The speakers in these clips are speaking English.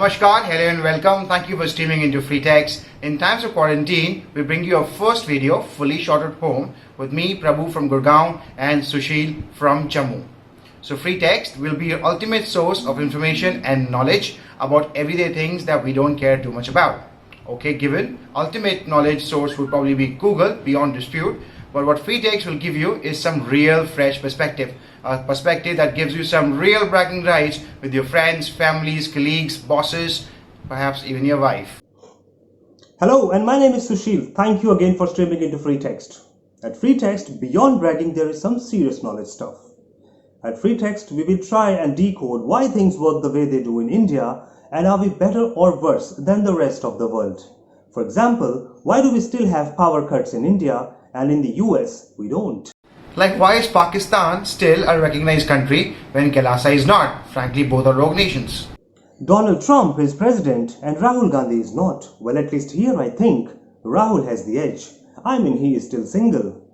Namaskar, hello and welcome. Thank you for streaming into Freetext. In times of quarantine, we bring you our first video fully shot at home with me, Prabhu from Gurgaon and Sushil from Jammu. So Freetext will be your ultimate source of information and knowledge about everyday things that we don't care too much about. Okay, given ultimate knowledge source would probably be Google, beyond dispute. But what Freetext will give you is some real fresh perspective. A perspective that gives you some real bragging rights with your friends, families, colleagues, bosses, perhaps even your wife. Hello, and my name is Sushil. Thank you again for streaming into Freetext. At Freetext, beyond bragging, there is some serious knowledge stuff. At Freetext, we will try and decode why things work the way they do in India, and are we better or worse than the rest of the world? For example, why do we still have power cuts in India and in the US we don't? Like, why is Pakistan still a recognized country when LALA is not? Frankly, both are rogue nations. Donald Trump is president and Rahul Gandhi is not. Well, at least here I think Rahul has the edge. I mean, he is still single.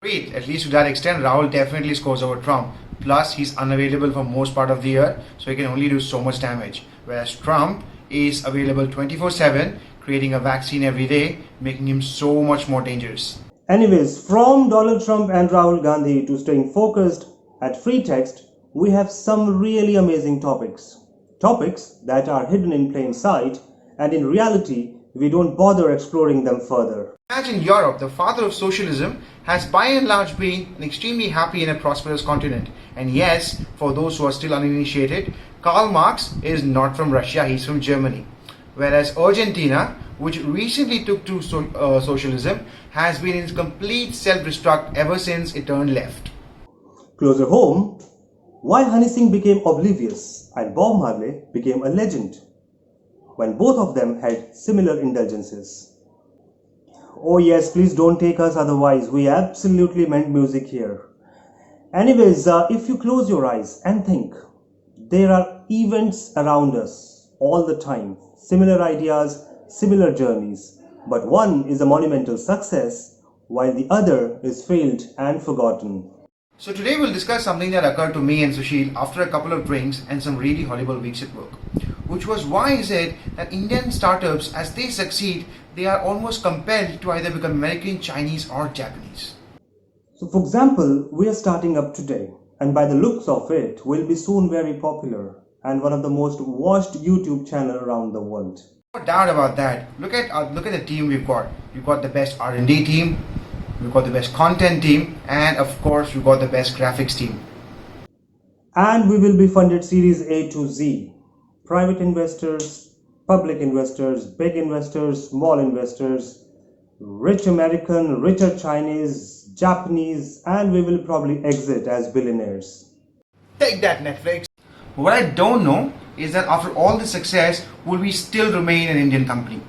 Great, at least to that extent, Rahul definitely scores over Trump. Plus, he's unavailable for most part of the year, so he can only do so much damage. Whereas Trump is available 24/7, creating a vaccine every day, making him so much more dangerous. Anyways, from Donald Trump and Rahul Gandhi to staying focused, at Freetext, we have some really amazing topics. Topics that are hidden in plain sight, and in reality, we don't bother exploring them further. Imagine Europe, the father of socialism, has by and large been an extremely happy and a prosperous continent. And yes, for those who are still uninitiated, Karl Marx is not from Russia, he's from Germany. Whereas Argentina, which recently took to socialism, has been in complete self-destruct ever since it turned left. Closer home, why Honey Singh became oblivious and Bob Marley became a legend, when both of them had similar indulgences. Oh yes, please don't take us otherwise, we absolutely meant music here. Anyways, if you close your eyes and think, there are events around us all the time, similar ideas, similar journeys, but one is a monumental success while the other is failed and forgotten. So today we'll discuss something that occurred to me and Sushil after a couple of drinks and some really horrible weeks at work, which was, why is it that Indian startups, as they succeed, they are almost compelled to either become American, Chinese or Japanese? So for example, we are starting up today, and by the looks of it, will be soon very popular and one of the most watched YouTube channel around the world. No doubt about that. Look at the team we've got. We've got the best R&D team, we've got the best content team, and of course we've got the best graphics team. And we will be funded Series A to Z. Private investors, public investors, big investors, small investors, rich American, richer Chinese, Japanese, and we will probably exit as billionaires. Take that, Netflix. What I don't know is that after all this success, will we still remain an Indian company?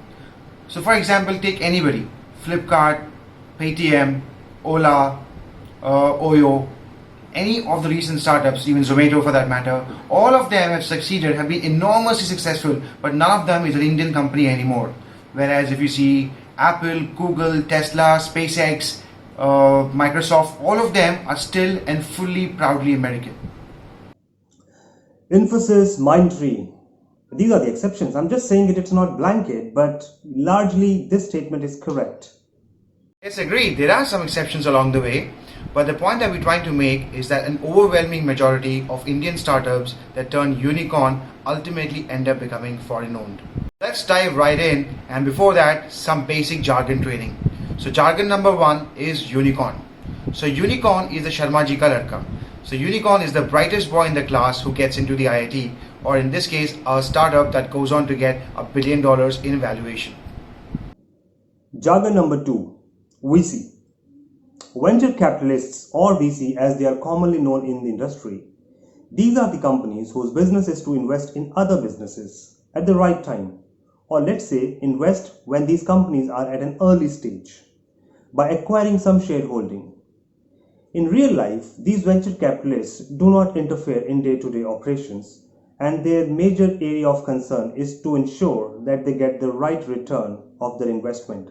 So for example, take anybody, Flipkart, Paytm, Ola, Oyo, any of the recent startups, even Zomato for that matter, all of them have succeeded, have been enormously successful, but none of them is an Indian company anymore. Whereas if you see Apple, Google, Tesla, SpaceX, Microsoft, all of them are still and fully proudly American. Infosys, Mindtree, these are the exceptions. I'm just saying it's not blanket, but largely this statement is correct. Yes, agreed. There are some exceptions along the way, but the point that we're trying to make is that an overwhelming majority of Indian startups that turn unicorn ultimately end up becoming foreign owned. Let's dive right in, and before that, some basic jargon training. So jargon number one is unicorn. So unicorn is the Sharma ji ka ladka. So unicorn is the brightest boy in the class who gets into the IIT, or in this case, a startup that goes on to get $1 billion in valuation. Jargon number two, VC. Venture capitalists, or VC as they are commonly known in the industry. These are the companies whose business is to invest in other businesses at the right time, or let's say invest when these companies are at an early stage by acquiring some shareholding. In real life, these venture capitalists do not interfere in day-to-day operations, and their major area of concern is to ensure that they get the right return of their investment.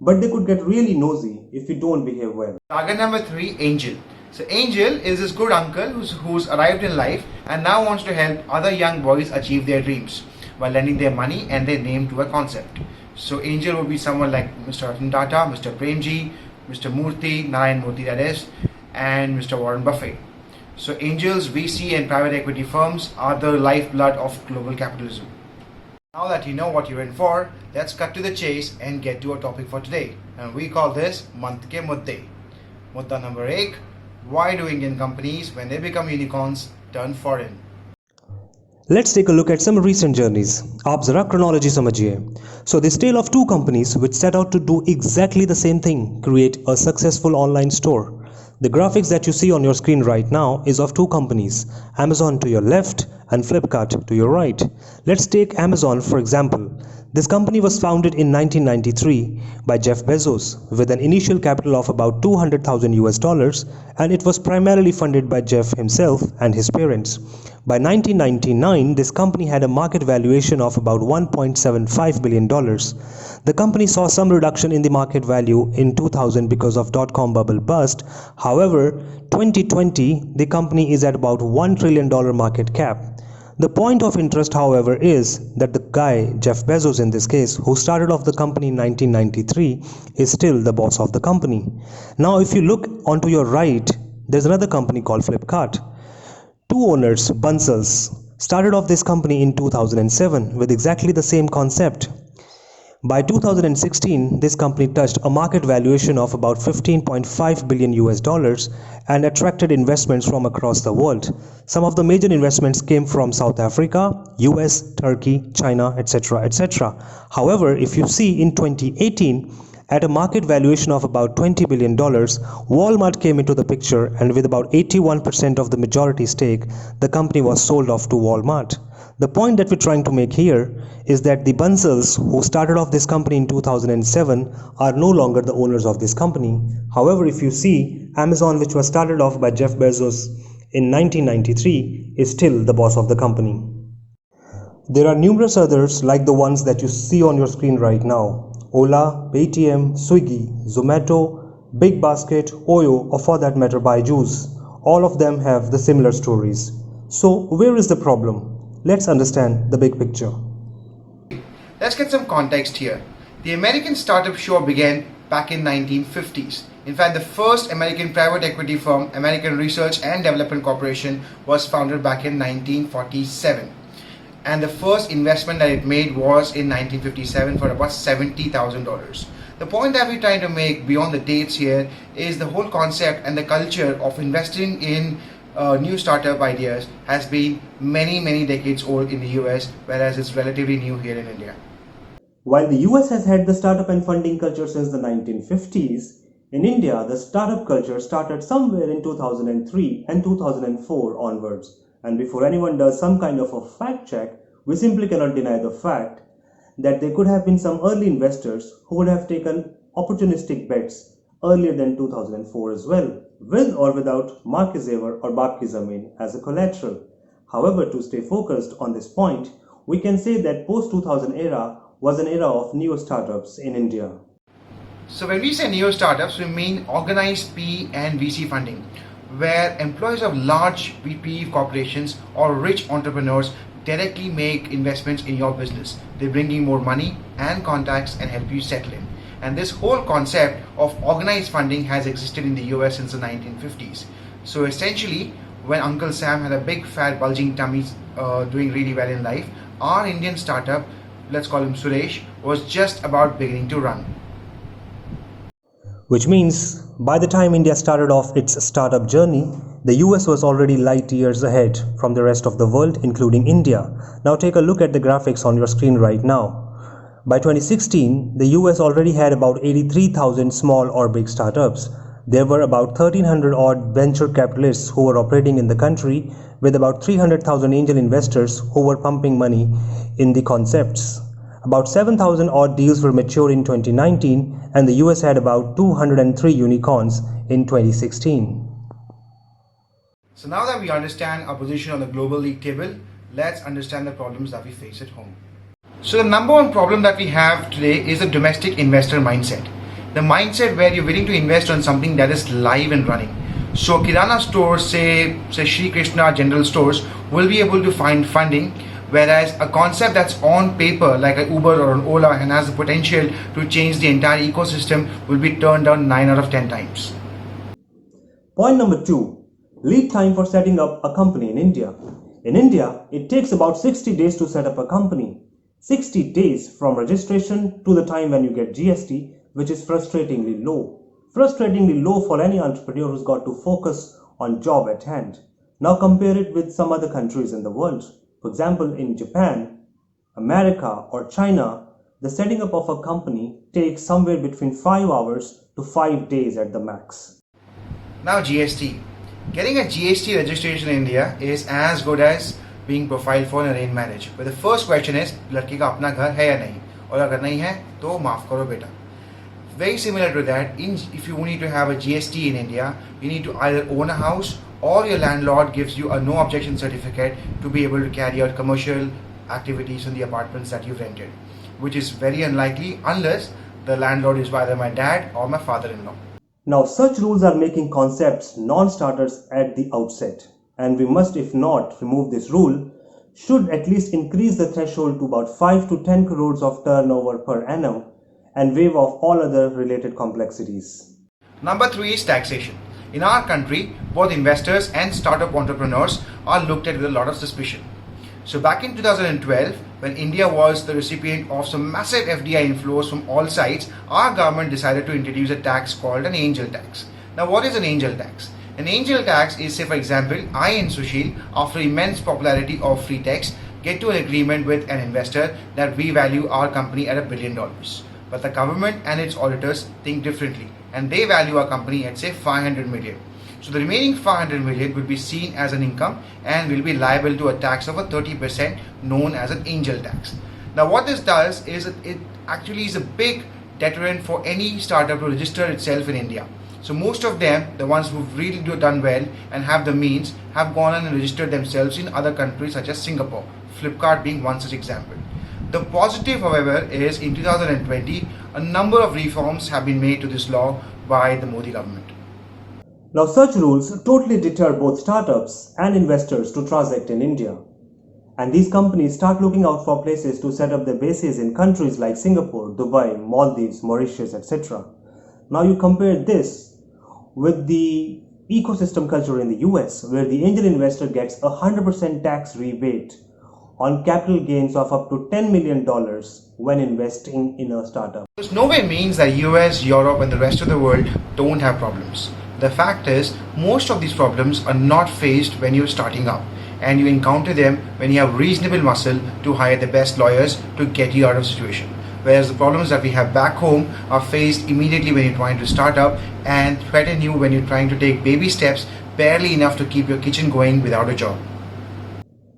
But they could get really nosy if you don't behave well. Target number three, angel. So angel is this good uncle who's arrived in life and now wants to help other young boys achieve their dreams. by lending their money and their name to a concept. So angel would be someone like Mr. Ratan Tata, Mr. Premji, Mr. Murthy, Narayan Murthy that is, and Mr. Warren Buffett. So angels, VC and private equity firms are the lifeblood of global capitalism. Now that you know what you're in for, let's cut to the chase and get to our topic for today. And we call this Month Ke Mudde. Mudda number 1, why do Indian companies, when they become unicorns, turn foreign? Let's take a look at some recent journeys. आप जरा chronology समझिए. So this tale of two companies which set out to do exactly the same thing, create a successful online store. The graphics that you see on your screen right now is of two companies, Amazon to your left and Flipkart to your right. Let's take Amazon for example. This company was founded in 1993 by Jeff Bezos with an initial capital of about $200,000 and it was primarily funded by Jeff himself and his parents. By 1999, this company had a market valuation of about $1.75 billion. The company saw some reduction in the market value in 2000 because of dot-com bubble bust. However, 2020, the company is at about $1 trillion market cap. The point of interest, however, is that the guy, Jeff Bezos in this case, who started off the company in 1993, is still the boss of the company. Now, if you look onto your right, there's another company called Flipkart. Two owners, Bansals, started off this company in 2007 with exactly the same concept. By 2016, this company touched a market valuation of about $15.5 billion and attracted investments from across the world. Some of the major investments came from South Africa, US, Turkey, China, etc. etc. However, if you see in 2018, at a market valuation of about $20 billion, Walmart came into the picture and with about 81% of the majority stake, the company was sold off to Walmart. The point that we're trying to make here is that the Bansals who started off this company in 2007 are no longer the owners of this company. However, if you see, Amazon, which was started off by Jeff Bezos in 1993, is still the boss of the company. There are numerous others like the ones that you see on your screen right now. Ola, Paytm, Swiggy, Zomato, Big Basket, Oyo, or for that matter Byju's. All of them have the similar stories. So where is the problem? Let's understand the big picture. Let's get some context here. The American startup show began back in 1950s. In fact, the first American private equity firm, American Research and Development Corporation, was founded back in 1947. And the first investment that it made was in 1957 for about $70,000. The point that we're trying to make beyond the dates here is the whole concept and the culture of investing in new startup ideas has been many decades old in the US, whereas it's relatively new here in India. While the US has had the startup and funding culture since the 1950s, in India the startup culture started somewhere in 2003 and 2004 onwards. And before anyone does some kind of a fact check, we simply cannot deny the fact that there could have been some early investors who would have taken opportunistic bets earlier than 2004 as well, with or without Maa Ke Zevar or Baap Ki Zameen as a collateral. However, to stay focused on this point, we can say that post-2000 era was an era of neo startups in India. So when we say neo startups, we mean organized PE and VC funding, where employees of large PE corporations or rich entrepreneurs directly make investments in your business. They bring you more money and contacts and help you settle in. And this whole concept of organized funding has existed in the US since the 1950s. So essentially, when Uncle Sam had a big fat bulging tummy doing really well in life, our Indian startup, let's call him Suresh, was just about beginning to run. Which means, by the time India started off its startup journey, the US was already light years ahead from the rest of the world, including India. Now take a look at the graphics on your screen right now. By 2016, the US already had about 83,000 small or big startups. There were about 1,300 odd venture capitalists who were operating in the country, with about 300,000 angel investors who were pumping money in the concepts. About 7,000 odd deals were mature in 2019, and the US had about 203 unicorns in 2016. So now that we understand our position on the global league table, let's understand the problems that we face at home. So the number one problem that we have today is the domestic investor mindset. The mindset where you're willing to invest on something that is live and running. So Kirana stores, say Shri Krishna general stores, will be able to find funding Whereas a concept that's on paper, like an Uber or an Ola, and has the potential to change the entire ecosystem, will be turned down 9 out of 10 times. Point number 2. Lead time for setting up a company in India. In India, it takes about 60 days to set up a company. 60 days from registration to the time when you get GST, which is frustratingly low. Frustratingly low for any entrepreneur who's got to focus on job at hand. Now compare it with some other countries in the world. For example, in Japan, America or China, the setting up of a company takes somewhere between 5 hours to 5 days at the max. Now GST. Getting a GST registration in India is as good as being profiled for an arranged marriage. But the first question is, लड़की का अपना घर है या नहीं? और अगर नहीं है, तो माफ करो बेटा. Very similar to that, if you need to have a GST in India, you need to either own a house or your landlord gives you a no objection certificate to be able to carry out commercial activities in the apartments that you've rented, which is very unlikely unless the landlord is either my dad or my father-in-law. Now, such rules are making concepts non-starters at the outset, and we must, if not remove this rule, should at least increase the threshold to about 5 to 10 crores of turnover per annum and waive off all other related complexities. Number 3 is taxation. In our country, both investors and startup entrepreneurs are looked at with a lot of suspicion. So back in 2012, when India was the recipient of some massive FDI inflows from all sides, our government decided to introduce a tax called an angel tax. Now what is an angel tax? An angel tax is, say for example, I and Sushil, after immense popularity of Freetext, get to an agreement with an investor that we value our company at $1 billion. But the government and its auditors think differently and they value our company at say 500 million. So the remaining 500 million will be seen as an income and will be liable to a tax of a 30% known as an angel tax. Now what this does is it actually is a big deterrent for any startup to register itself in India. So most of them, the ones who've really done well and have the means, have gone on and registered themselves in other countries such as Singapore, Flipkart being one such example. The positive, however, is in 2020, a number of reforms have been made to this law by the Modi government. Now, such rules totally deter both startups and investors to transact in India. And these companies start looking out for places to set up their bases in countries like Singapore, Dubai, Maldives, Mauritius, etc. Now you compare this with the ecosystem culture in the US, where the angel investor gets a 100% tax rebate on capital gains of up to $10 million when investing in a startup. This no way means that US, Europe and the rest of the world don't have problems. The fact is, most of these problems are not faced when you're starting out, and you encounter them when you have reasonable muscle to hire the best lawyers to get you out of the situation. Whereas the problems that we have back home are faced immediately when you're trying to start up and threaten you when you're trying to take baby steps, barely enough to keep your kitchen going without a job.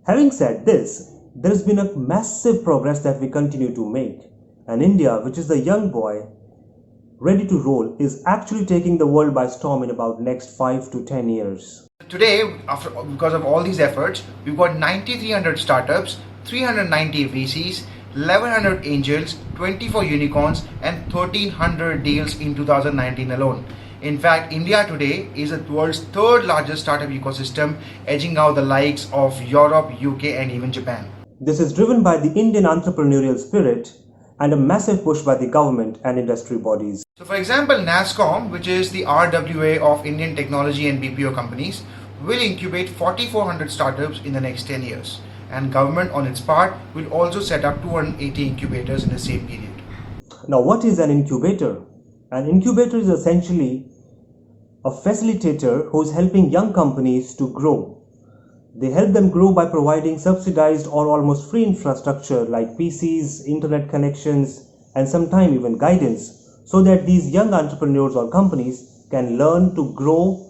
Having said this, there has been a massive progress that we continue to make, and India, which is the young boy ready to roll, is actually taking the world by storm in about next 5 to 10 years. Today, because of all these efforts, we've got 9,300 startups, 390 VCs, 1,100 angels, 24 unicorns and 1,300 deals in 2019 alone. In fact, India today is the world's third largest startup ecosystem, edging out the likes of Europe, UK and even Japan. This is driven by the Indian entrepreneurial spirit and a massive push by the government and industry bodies. So for example, NASSCOM, which is the RWA of Indian technology and BPO companies, will incubate 4,400 startups in the next 10 years. And government on its part will also set up 280 incubators in the same period. Now what is an incubator? An incubator is essentially a facilitator who is helping young companies to grow. They help them grow by providing subsidized or almost free infrastructure like PCs, internet connections, and sometimes even guidance, so that these young entrepreneurs or companies can learn to grow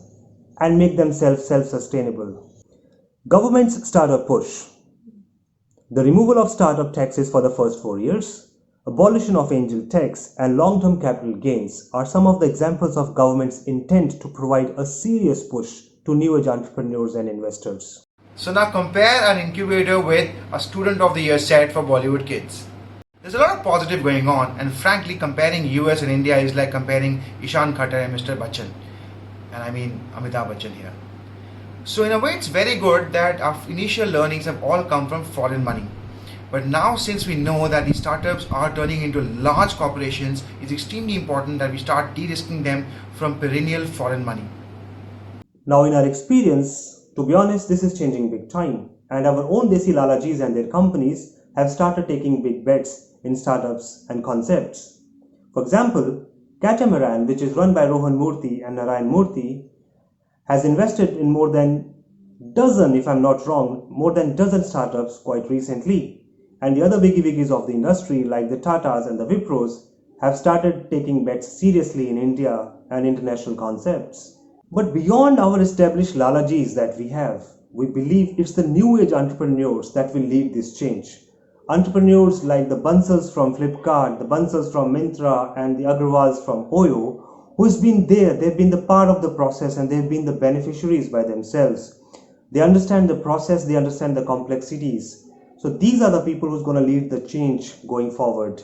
and make themselves self-sustainable. Government's startup push. The removal of startup taxes for the first 4 years, abolition of angel tax, and long-term capital gains are some of the examples of government's intent to provide a serious push to new age entrepreneurs and investors. So now compare an incubator with a student of the year set for Bollywood kids. There's a lot of positive going on, and frankly comparing US and India is like comparing Ishan Khatter and Mr. Bachchan. And I mean Amitabh Bachchan here. So in a way, it's very good that our initial learnings have all come from foreign money. But now, since we know that these startups are turning into large corporations, it's extremely important that we start de-risking them from perennial foreign money. Now, in our experience, to be honest, this is changing big time, and our own Desi Lalajis and their companies have started taking big bets in startups and concepts. For example, Catamaran, which is run by Rohan Murthy and Narayan Murthy, has invested in more than dozen, if I'm not wrong, more than dozen startups quite recently. And the other biggie wiggies of the industry like the Tatas and the Wipros have started taking bets seriously in India and international concepts. But beyond our established Lalajis that we have, we believe it's the new age entrepreneurs that will lead this change. Entrepreneurs like the Bansals from Flipkart, the Bansals from Myntra and the Agrawals from Oyo, who's been there, they've been the part of the process and they've been the beneficiaries by themselves. They understand the process, they understand the complexities. So these are the people who's going to lead the change going forward.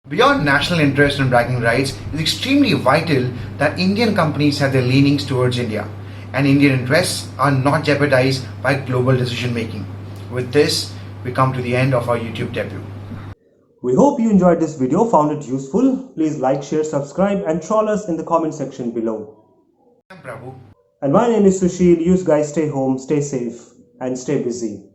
Beyond national interest and bragging rights, it's extremely vital that Indian companies have their leanings towards India and Indian interests are not jeopardized by global decision making. With this, we come to the end of our YouTube debut. We hope you enjoyed this video, found it useful. Please like, share, subscribe and troll us in the comment section below. I'm Prabhu. And my name is Sushil. You guys stay home, stay safe and stay busy.